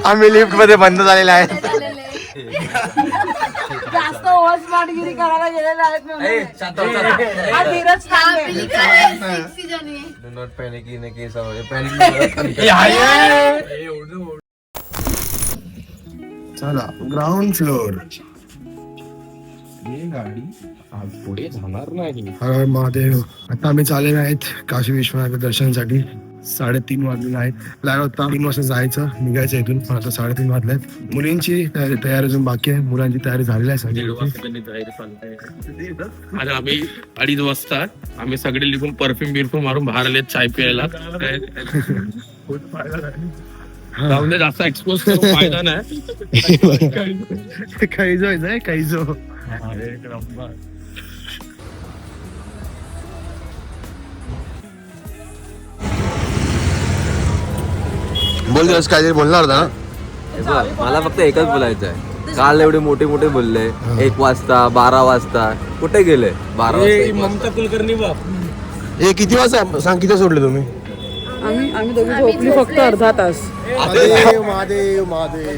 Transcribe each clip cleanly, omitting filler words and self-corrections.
आम्ही लिफ्ट मध्ये बंद झालेले आहे. जास्त ओव्हरस्मार्टगिरी करायला गेलेले आहेत हा धीरज चला ग्राउंड फ्लोर. पुढे जाणार नाही. हर महादेव. आता आम्ही चाललेलो आहेत काशी विश्वनाथ दर्शनासाठी. 3:30 वाजलेले आहेत. प्लॅन होता 3 वाजता जायचं, निघायचं इथून, पण आता 3:30 वाजले आहेत. मुलींची तयारी अजून बाकी आहे, मुलांची तयारी झालेली आहे सगळी. आता आम्ही 2:30 वाजता आम्ही सगळे लिहून परफ्यूम बिरफ्यूम मारून बाहेर आले चाय प्यायला. जाऊन दे, जास्त एक्सपोज करून फायदा नाही. कैजो आहे कैजो. बोल दिवस काहीतरी बोलणार होता ना. मला फक्त एकच बोलायचं आहे. काल एवढे मोठे मोठे बोलले 1 वाजता 12 वाजता कुठे गेले? 12 वाजता ममता कुलकर्णी बाप. हे किती वाजता सांग, किती सोडले तुम्ही? आम्ही दोघी झोपली फक्त अर्धा तास. महादेव महादेव महादेव.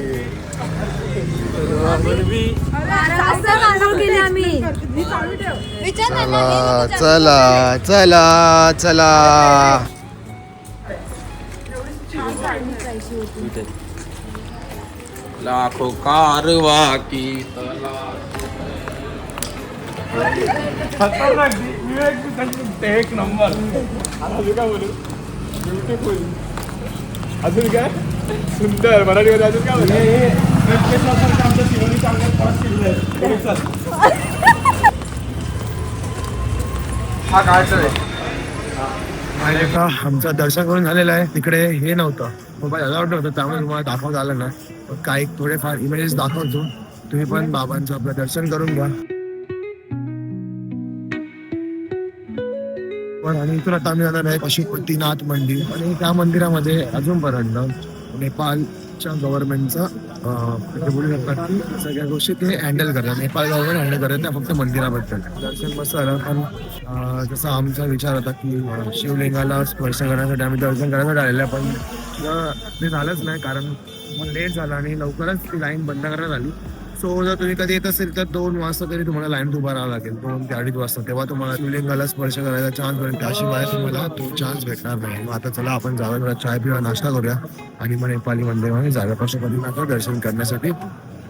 चला चला चला. लाखो कारवा की एक नंबर. ब्युटिफुल. अजून काय सुंदर मराठीमध्ये अजून काय हा काय आमचं दर्शन करून झालेलं आहे. तिकडे हे नव्हतं, मोबाईल अलाउड नव्हतं, त्यामुळे तुम्हाला दाखवता आलं ना. काही थोडेफार इमेजेस दाखवतो, तुम्ही पण बाबांचं आपलं दर्शन करून घ्या. पण आणि इथून आता आम्ही जाणार आहे पशुपतीनाथ मंदिर. आणि त्या मंदिरामध्ये अजूनपर्यंत नेपाळच्या गव्हर्नमेंटचं बोलू शकतात की सगळ्या गोष्टी ते हँडल करतात. नेपाळ गव्हर्नमेंट हँडल करत नाही, फक्त मंदिराबद्दल. दर्शन मस्त झालं, पण जसा आमचा विचार होता की शिवलिंगाला स्पर्श करण्यासाठी आम्ही दर्शन करायला आलेलं, पण ते झालंच नाही, कारण मग लेट झाला आणि लवकरच ती लाईन बंद करण्यात आली. सो जर तुम्ही कधी येत असेल तर 2 वाजता तरी तुम्हाला लाईन उभा राहावं लागेल, 2 ते 2:30 वाजता. तेव्हा तुम्हाला शिवलिंगाला स्पर्श करायचा चान्स भेटेल, त्याशिवाय तुम्हाला तो चान्स भेटणार नाही. मग आता चला आपण जाऊया, जरा चाय पिऊया, नाश्ता करूया आणि मग नेपाळी मंदिरामध्ये जाऊया पशुपतीनाथचं दर्शन करण्यासाठी.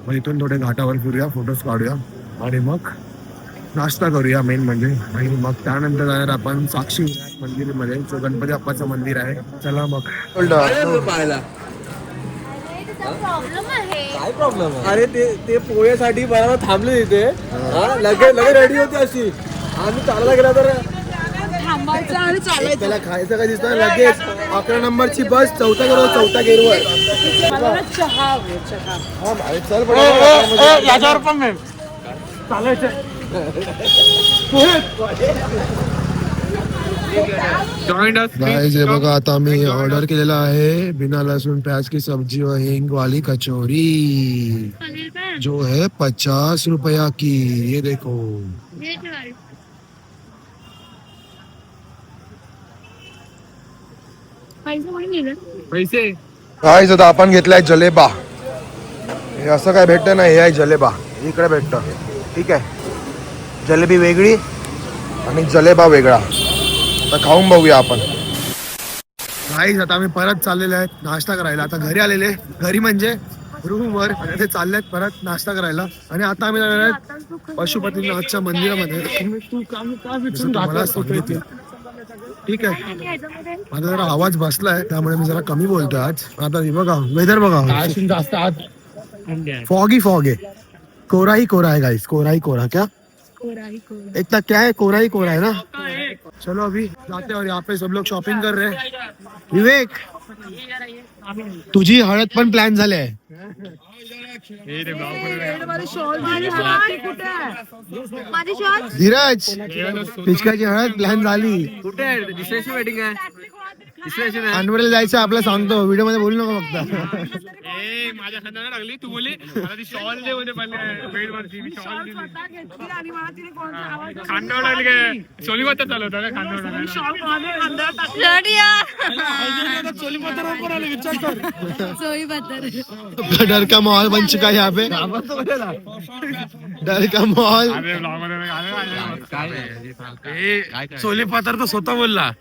मग इथून थोडे घाटावर फिरूया, फोटोज काढूया आणि मग नाश्ता करूया मेन म्हणजे. आणि मग त्यानंतर जाणार आपण साक्षी विनायक मंदिरमध्ये, जो गणपती बाप्पाचं मंदिर आहे. चला मग पाहायला काय प्रॉब्लेम आहे? अरे ते पोहेसाठी बरोबर थांबले तिथे. लगेच रेडी होती अशी. आम्ही चालला गेला तर थांबायचं आणि चालायचं. त्याला खायचं काय दिसतं लगेच 11 नंबरची बस 4थ्या गेटवर. मला चहा हवे, चहा. चल याच्यावर पण मॅम चालायचं. गाइस हे बघा, आता आम्ही ऑर्डर केलेला आहे बिना लहसुन प्याज की सब्जी और हिंग वाली कचौरी, जो है 50 रुपया की. ये देखो. पैसे गाइस आता आपण घेतलाय जलेबा. हे असं काय भेटतं ना, हे आहे जलेबा, इकडे भेटतं. ठीक आहे, जलेबी वेगळी आणि जलेबा वेगळा. आता खाऊन बघूया आपण. गाईज आता आम्ही परत चाललेले आहेत नाश्ता करायला. आता घरी आलेले, घरी म्हणजे रूमवर, आणि ते चालले आहेत परत नाश्ता करायला. आणि आता आम्ही जाणार आहेत पशुपतीनाथच्या मंदिरामध्ये. तुम्हाला सांगितलं. ठीक आहे, माझा जरा आवाज बसलाय त्यामुळे मी जरा कमी बोलतोय आज. आता बघा वेदर बघा, जास्त आज फॉगी फॉग है, कोरा ही कोरा है गाइस, कोरा ही कोरा. क्या इतना क्या है, कोरा ही कोरा है ना. चलो अभी जाते हैं और यहाँ पे सब लोग शॉपिंग कर रहे हैं. विवेक, तुझी हळद पण प्लॅन झाले आहे. धीरज, पिचकाची हळद प्लॅन झाली. कुठे वेडिंग आहे? अनवरला जायचं आपलं सांगतो, व्हिडिओ मध्ये बोलू नको फक्त. माझ्या खांद्याला लागली तू बोली मला ती शॉल दे होते बेड वरती मी शॉल दिली आणि मला तिने कोणता आवाज खांद्यावर लागली काय सोलीबात चालू होता का खांद्यावर शॉल माझ्या खांद्यावर टाकली. डर का माहौल बन चुका है यहाँ पे, डर का माहौल. सोलीपातर तर स्वतः बोलला.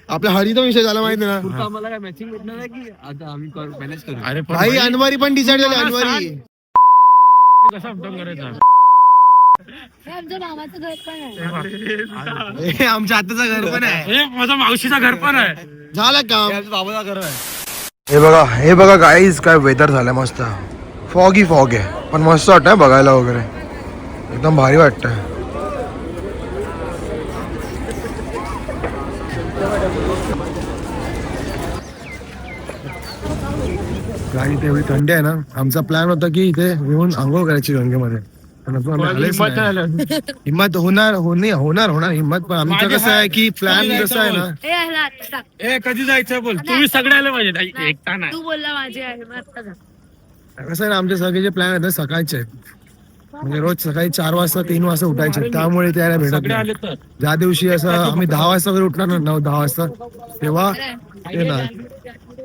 आपल्या हळदीचा विषय झाला माहिती ना. आम्हाला काय मॅचिंग भेटणार आहे की आता आम्ही मॅनेज करू. अरे पण भाई अनवारी पण डिसाईड झाली. अनवारी कसा अपडाऊन करायचा आमच्या मामाचं घर पण आहे. हे आमच्या आताचं घर पण आहे. हे माझा मावशीचा घर पण आहे. झालं काम. बाबाचा घर आहे. हे बघा गाईज काय वेदर झालंय मस्त. फॉग आहे पण मस्त वाटतंय बघायला वगैरे, एकदम भारी वाटतंय. गाडी तेवढी थंडी आहे ना. आमचा प्लॅन होता की इथे येऊन आंघोळ करायची गंगेमध्ये, पण अजून आम्ही आलेच नाही. हिम्मत होणार हिम्मत. पण आमचं कसं आहे की प्लॅन कसं आहे ना. ए, ह्याला आता टाक. ए कधी जायचं बोल, तुम्ही सगळे आले पाहिजे एकटा नाही. तू बोलला माझी आहे मग आता जा. कसं आहे ना, आमचे सगळे जे प्लॅन आहेत ना सकाळचे आहेत. म्हणजे रोज सकाळी 4 वाजता 3 वाजता उठायचे, त्यामुळे ते यायला भेटत सगळे नाही. आले तर ज्या दिवशी असं आम्ही 10 वाजता वगैरे उठणार ना, 9-10 वाजता, तेव्हा येणार.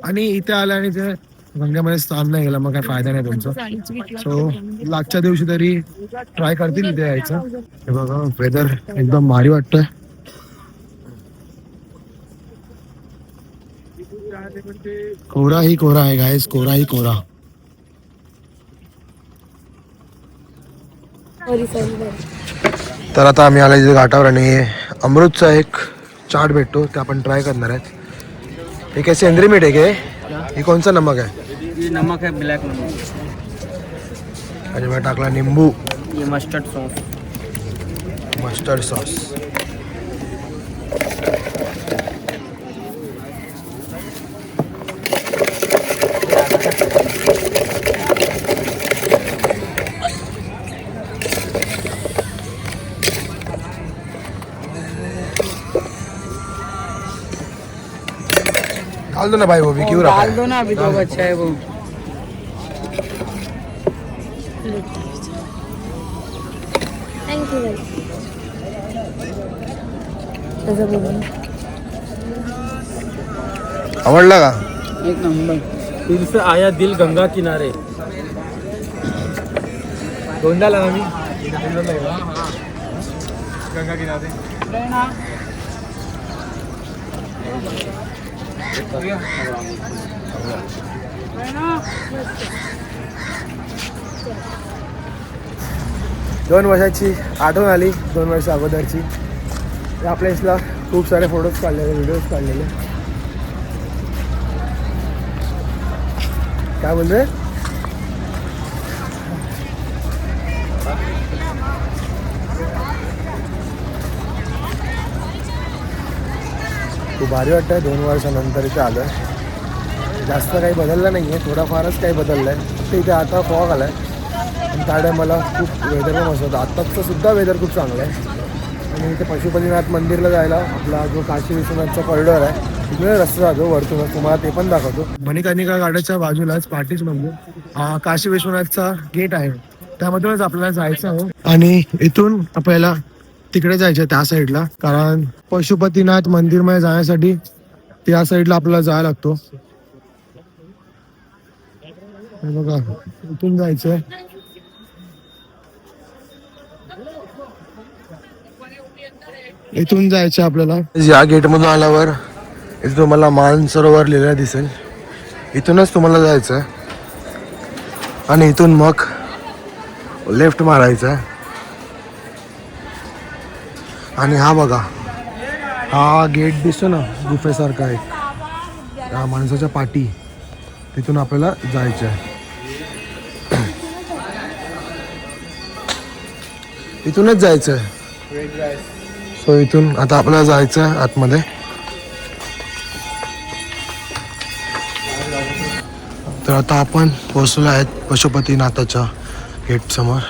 आणि इथे आलं आणि ते गंगेमध्ये स्नान नाही गेलं, मग काय फायदा नाही तुमचा. सो लागच्या दिवशी तरी ट्राय करतील इथे यायचं. हे बघा वेदर एकदम भारी वाटतंय. कोरा ही कोरा आहे गाईस, कोरा ही कोरा. तर आता आम्ही आलो इथे घाटावर आणि अमृतचा एक चाट भेटतो, ते आपण ट्राय करणार आहेत. हे काय सेंद्रिय मीठ आहे काय? हे कोणचा नमक आहे? ये नमक है, ब्लैक नमक. आणि मग टाकला निंबू, ये मस्टर्ड सॉस. Mustard sauce. डाल दो ना भाई, वो भी क्यों रखा डाल है? दो ना, अभी तो अच्छा है वो. थँक्यू. आवडला का? एक नंबर. दिल से आया दिल गंगा किनारे. दोनदाला ना मी गंगा किनारे. दोन वर्षाची आठवण आली, 2 वर्ष अगोदरची. या प्लेसला खूप सारे फोटोज काढलेले, व्हिडिओज काढलेले. काय बोलतोय? खूप भारी वाटतंय. 2 वर्षानंतर इथे आलोय. जास्त काही बदललं नाहीये, थोडाफारच काही बदललंय. फक्त इथे आता फॉग आलाय आणि त्या टायमाला खूप वेदर पण मस्त होतं. आत्ताचं सुद्धा वेदर खूप चांगलं आहे. आणि इथे पशुपतीनाथ मंदिरला जायला आपला जो काशी विश्वनाथचा कॉरिडॉर आहे, तिकडे रस्ता जातो वरतूनच, तुम्हाला ते पण दाखवतो. मणिकर्णिका घाटाच्या बाजूलाच पाठीच म्हणजे काशी विश्वनाथचा गेट आहे, त्यामधूनच आपल्याला जायचं आहे. आणि इथून आपल्याला तिकडे जायचं त्या साईडला, कारण पशुपतीनाथ मंदिरमध्ये जाण्यासाठी त्या साईडला आपल्याला जायला लागतो. हे बघा इथून जायचंय. इथून जायचं आपल्याला. या गेट मधून आल्यावर इथे तुम्हाला मानसरोवर लिहिलेलं दिसेल, इथूनच तुम्हाला जायचं आणि इथून मग लेफ्ट मारायचं. आणि हा बघा, हा गेट दिसतो ना गुफेसारखा आहे, त्या माणसाच्या पाठी, तिथून आपल्याला जायचं आहे. इथूनच जायचं आहे. सो इथून आता आपल्याला जायचं आहे आतमध्ये. तर आता आपण पोहोचलो आहेत पशुपतीनाथाच्या गेट समोर.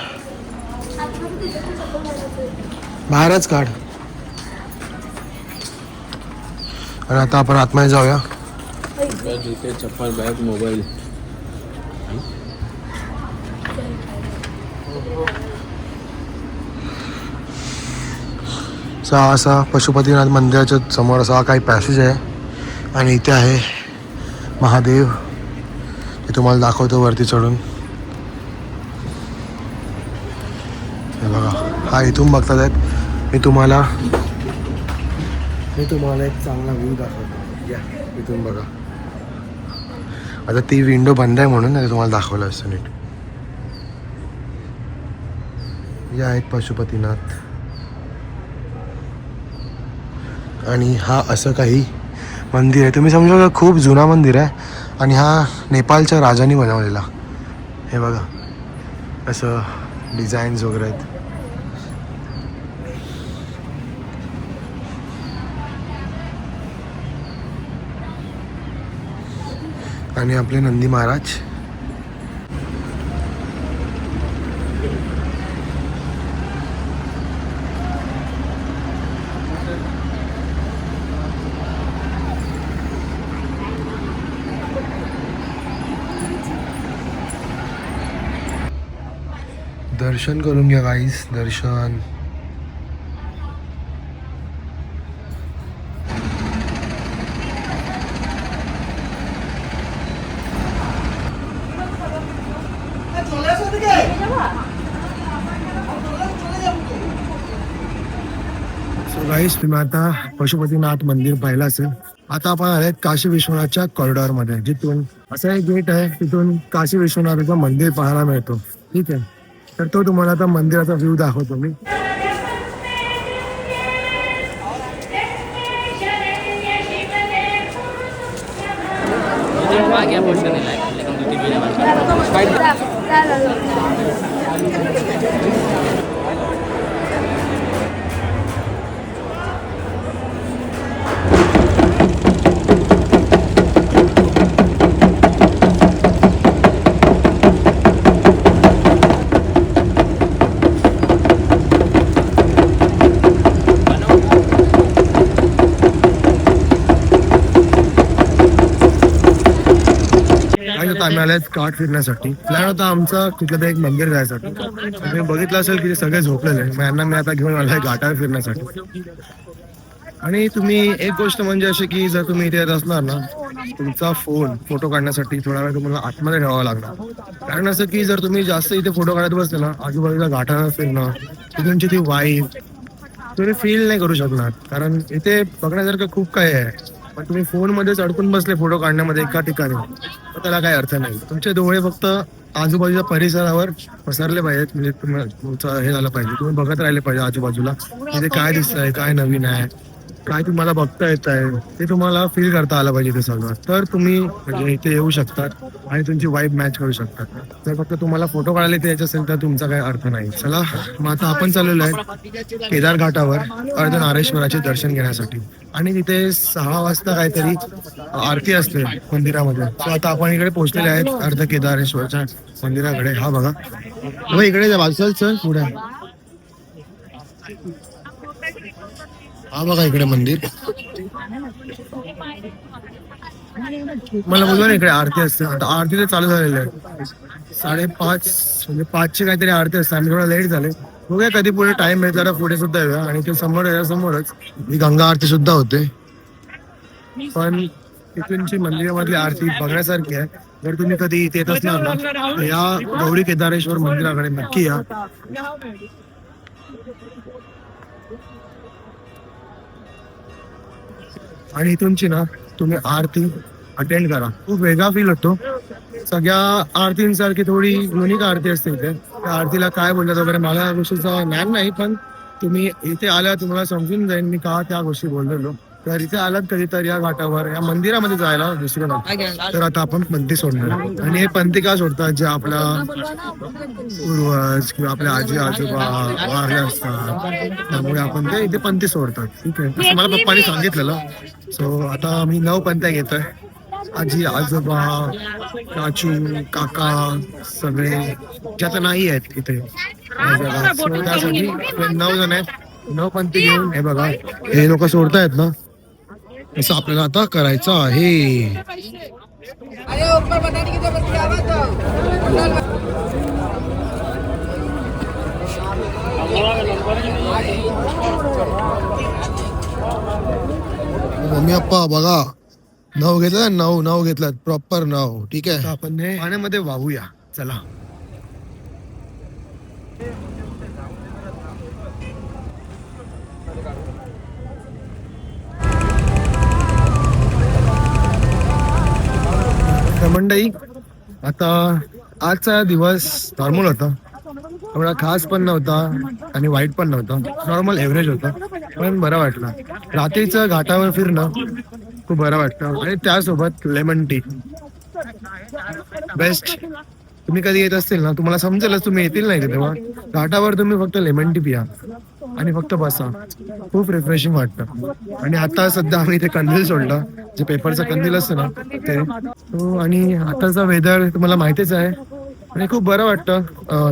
बाहेरच काढ. आणि आता आपण आतमध्ये जाऊया. जूते चप्पल बॅग मोबाईल. असा पशुपतीनाथ मंदिराच्या समोर असा काही पॅसेज आहे आणि इथे आहे महादेव. ते तुम्हाला दाखवतो वरती चढून. हे बघा, हा इथून बघतात आहेत. मी तुम्हाला एक चांगला व्ह्यू दाखवतो. या इथून बघा. आता ती विंडो बंद आहे म्हणून नाही तुम्हाला दाखवलं असतं नीट. या आहेत पशुपतीनाथ. आणि हा असं काही मंदिर आहे. तुम्ही समजा खूप जुना मंदिर आहे आणि हा नेपाळच्या राजांनी बनवलेला. हे बघा असं डिझाईन्स वगैरे आहेत. आणि आपले नंदी महाराज. दर्शन करून घ्या गाईस. दर्शन. सो गाईस, तुम्ही आता पशुपतीनाथ मंदिर पाहिलं असेल. आता आपण आले काशी विश्वनाथच्या कॉरिडॉर मध्ये, जिथून असं एक गेट आहे, तिथून काशी विश्वनाथचं मंदिर पाहायला मिळतो. ठीक आहे, तर तो तुम्हाला आता मंदिराचा व्ह्यू दाखवतो मी. आम्ही आल्यात काठ फिरण्यासाठी. प्लॅन होता आमचा कुठलं तरी एक मंदिर जायसाठी. तुम्ही बघितलं असेल की ते सगळे झोपलेले. मग यांना मी आता घेऊन आलोय घाटावर फिरण्यासाठी. आणि तुम्ही एक गोष्ट म्हणजे अशी की जर तुम्ही इथे येत असणार ना, तुमचा फोन फोटो काढण्यासाठी थोडा वेळ तुम्हाला आतमध्ये ठेवावा लागणार. कारण असं की जर तुम्ही जास्त इथे फोटो काढत बसले ना, आजूबाजूला घाटावर फिरणं, तुमची ती वाईब तुम्ही फील नाही करू शकणार. कारण इथे बघण्यासारखं खूप काही आहे. पण तुम्ही फोनमध्येच अडकून बसले फोटो काढण्यामध्ये एका ठिकाणी, तर त्याला काही अर्थ नाही. तुमचे डोळे फक्त आजूबाजूच्या परिसरावर पसरले पाहिजेत. म्हणजे तुमचं हे झालं पाहिजे, तुम्ही बघत राहिले पाहिजे आजूबाजूला इथे काय दिसतंय, काय नवीन आहे, काय तुम्हाला बघता येत आहे, ते तुम्हाला फील करता आलं पाहिजे ते सगळं. तर तुम्ही म्हणजे इथे येऊ शकतात आणि तुमची वाईब मॅच करू शकतात. जर फक्त तुम्हाला फोटो काढायला इथे यायचं असेल तर तुमचा काही अर्थ नाही. चला मग आता आपण चाललेलो आहे केदार घाटावर अर्धनारेश्वराचे दर्शन घेण्यासाठी. आणि तिथे 6 वाजता काहीतरी आरती असते मंदिरामध्ये. सो आता आपण इकडे पोहोचलेले आहेत अर्ध केदारेश्वरच्या मंदिराकडे. हा बघा, हो इकडे बाजूला चल पुढे. हा बघा इकडे मंदिर. मला बोलवा ना, इकडे आरती असते. आता आरती तर चालू झालेली आहे. 5:30 म्हणजे 5ची काहीतरी आरती असते. आम्ही थोडा लेट झाले. बघूया कधी पुढे टाइम आहे जरा पुढे सुद्धा येऊया. आणि ते समोरच ही गंगा आरती सुद्धा होते. पण तिथूनची मंदिरामधली आरती बघण्यासारखी आहे. जर तुम्ही कधी इथे येत असणार ना, तर या गौरी केदारेश्वर मंदिराकडे नक्की या. आणि इथूनची ना तुम्ही आरती अटेंड करा. खूप वेगळा फील होतो. सगळ्या आरतींसारखी थोडी युनिक आरती असते इथे. त्या आरतीला काय बोलतात वगैरे मला या गोष्टीचं ज्ञान नाही, पण तुम्ही इथे आल्या तुम्हाला समजून जाईल मी का त्या गोष्टी बोललेलो. तर इथे आलात कधी तर या घाटावर या मंदिरामध्ये जायला विसरू नका. तर आता आपण पंथी सोडणार. आणि हे पंथी का सोडतात, जे आपला पूर्वज किंवा आपल्या आजी आजोबा वारले असतात, त्यामुळे आपण ते इथे पंथी सोडतात. ठीक आहे, असं मला पप्पानी सांगितलेलं. सो आता मी 9 पंथ्या घेतोय. आजी आजोबा काचू काका सगळे जे आता नाही आहेत इथे त्यासाठी 9 जण आहेत. 9 पंथी घेऊन हे बघा हे लोक सोडतायत ना, असं आपल्याला आता करायचं आहे. अरे ऊपर पता नहीं कितना बच्चे आवाज तो मम्मी पप्पा बघा नाव घेतलं, नाव घेतलं प्रॉपर नाव. ठीक आहे, आपण हे पाण्यामध्ये वाहूया. चला. मंडळी, आता आजचा दिवस नॉर्मल होता, एवढा खास पण नव्हता आणि वाईट पण नव्हता, नॉर्मल एव्हरेज होता, पण बरं वाटलं. रात्रीचं घाटावर फिरणं खूप बरं वाटतं आणि त्यासोबत लेमन टी बेस्ट. तुम्ही कधी येत असतील ना, तुम्हाला समजेलच, तुम्ही येतील नाही का तेव्हा घाटावर तुम्ही फक्त लेमन टी पिया आणि फक्त बसा, खूप रिफ्रेशिंग वाटतं. आणि आता सध्या आम्ही इथे कंदील सोडलं, जे पेपरचं कंदील असतं ना ते. आणि आताचा वेदर तुम्हाला माहितीच आहे आणि खूप बरं वाटतं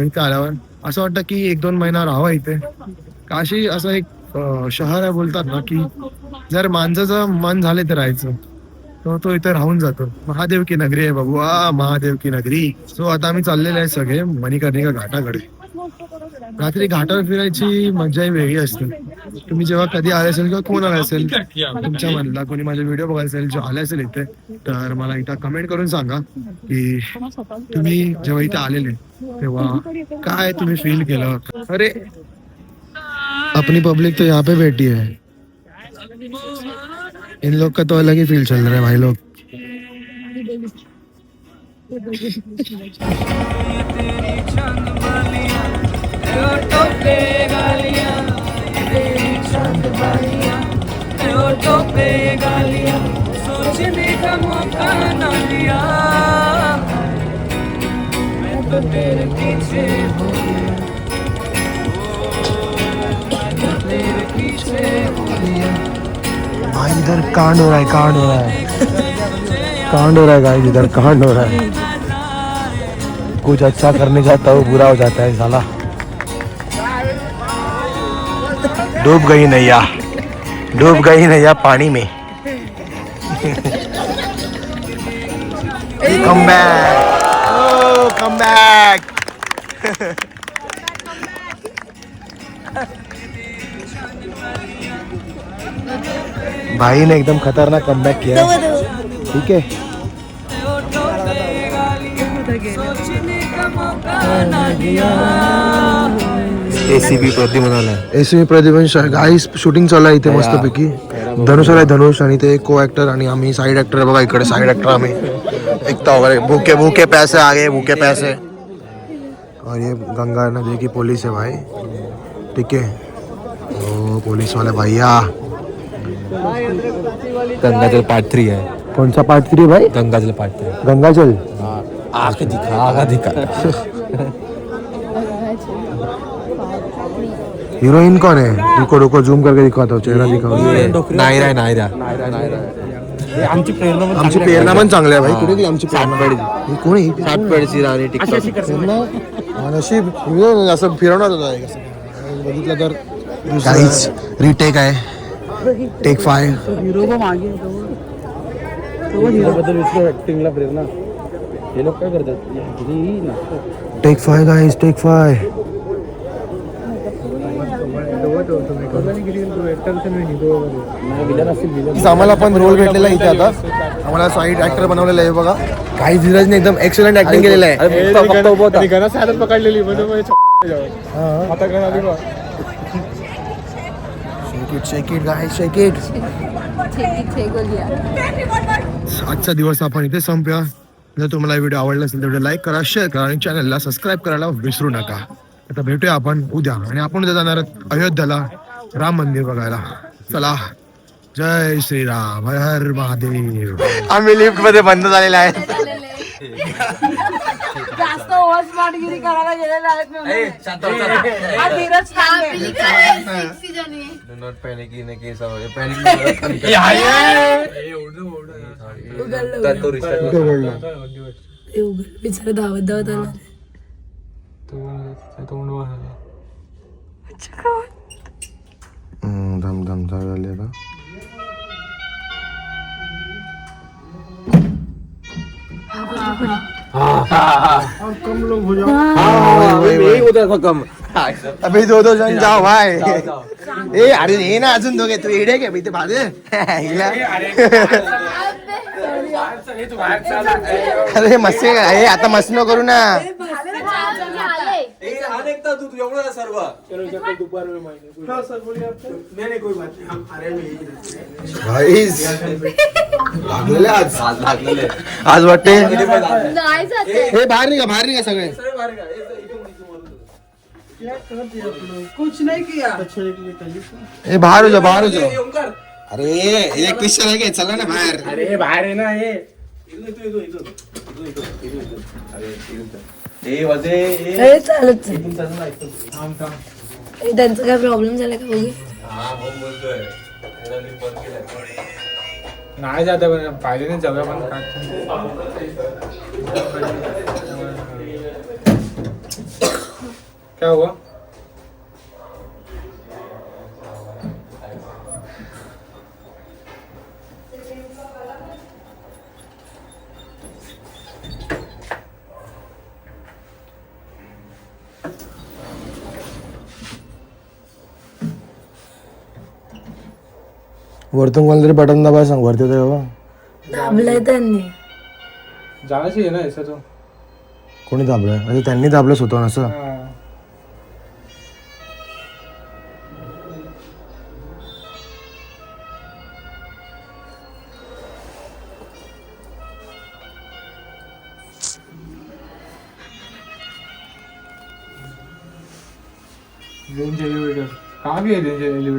इथे आल्यावर. असं वाटतं की 1-2 महिना राहावं इथे. काशी असं एक शहर आहे, बोलतात ना की जर माणसाचं मन झाले तर राहायचं, तर तो इथे राहून जातो. महादेव की नगरी आहे बाबू, महादेव की नगरी. सो आता आम्ही चाललेले आहे सगळे मणिकर्णिका घाटाकडे. रात्री घाटावर फिरायची मजाही वेगळी असते. तुम्ही जेव्हा कधी आले असेल किंवा कोण आला असेल तुमच्या मधला, कोणी माझे व्हिडिओ बघायला असेल, जो आले असेल इथे, तर मला इथं कमेंट करून सांगा की तुम्ही जेव्हा इथे आलेले तेव्हा काय तुम्ही फील केलं. अरे अपनी पब्लिक तो यहाँ पे बैठी है, इन लोग का तो अलग ही फील चल रहा है भाई लोग. सोचने का मौका ना दिया, मैं तो तेरे पीछे हो गया, तेरे पीछे हो गया. भाई इधर कांड हो रहा है, कांड हो रहा है, कांड हो रहा है गाइस, इधर कांड हो रहा है. कुछ अच्छा करने जाता हूँ बुरा हो जाता है साला. डूब गई नैया, डूब गई नैया पानी में. Come back, come back. भाई ने एकदम खतरनाक कमबैक किया. ठीक है. एसीबी प्रद्युमन आलाय. एसीबी प्रद्युमन गाईस शूटिंग चालू आहे इथे मस्तपैकी. धनुष आलाय, धनुष, आणि ते को ऍक्टर आणि आम्ही साइड ऍक्टर. बघा इकडे साइड ऍक्टर आम्ही एकता वगैरे. भूखे भूखे पैसे आगे, भूखे पैसे. और ये गंगा नदी की पुलिस है भाई. ठीक है, ओ पुलिस वाले भैया. गंगाजल पार्ट 3 है. कौन सा पार्ट 3 भाई? गंगाजल पार्ट 3. गंगाजल. आगे दिखा, आगे दिखा. हीरोइन कौन है? रुको रुको जूम करके दिखाता हूँ, चेहरा दिखाओ. नायरा नायरा. आमची प्रेरणा पण चांगली आहे भाई. कुठे गेली आमची प्रेरणा? कोण आहे? सातपेडची राणी टिकटॉक. नशीब असं फिरवणार होता बघितलं तर. काहीच रिटेक आहे, टेक 5. हीरो को मागे ऍक्टिंगला प्रेरणा. हे लोक काय करतात? Take 5 guys, take 5. आम्हाला पण रोल भेटलेला इथे. आता आम्हाला साईड ऍक्टर बनवलेला आहे बघा. काही धीरजने एकदम एक्सलंट ऍक्टिंग केलेलं आहे. पकडलेली शेक इट गाइस, शेक इट. आजचा दिवस आपण इथे संपूया. जर तुम्हाला व्हिडिओ आवडला असेल तर लाईक करा, शेअर करा आणि चॅनलला सबस्क्राईब करायला विसरू नका. आता भेटूया आपण उद्या. आणि आपण उद्या जाणार अयोध्याला राम मंदिर बघायला. चला, जय श्रीराम, हर हर महादेव. आम्ही लिफ्ट मध्ये बंद झालेले आहे. जास्त ओव्हर स्मार्टगिरी करायला गेलेले आहेत मी. हा धीरज बिचारा धावत धावत आला. धम धम झाले का यही होता था कम अबे दो जण जाओ भाई ए अरे ये ना अजून दोघे तू एडे घे इथे बाजू हिला अरे मस्त आहे आता मस्त न करू ना तू एवढं सर्व लागलेले आज लागलेले आज वाटते नाही जाते हे बाहेर निघा सगळे ए बाहेर हो जा अरे एक क्वेश्चन आहे चला ना बाहेर अरे बाहेर आहे ना हे चालत त्यांचा काय प्रॉब्लेम झाला का बघू नाही जात पाहिजे नाही जाऊया पण काय हुआ वरतून कोणतरी बटन दाबा सांग वरती होतं बाबा दाबलंय त्यांनी जायचं आहे ना याचा तो कोणी दाबलं म्हणजे त्यांनी दाबलं स्वतः असं रेंज एलिव्हेटर कहाँ भी है रेंज एलिव्हेटर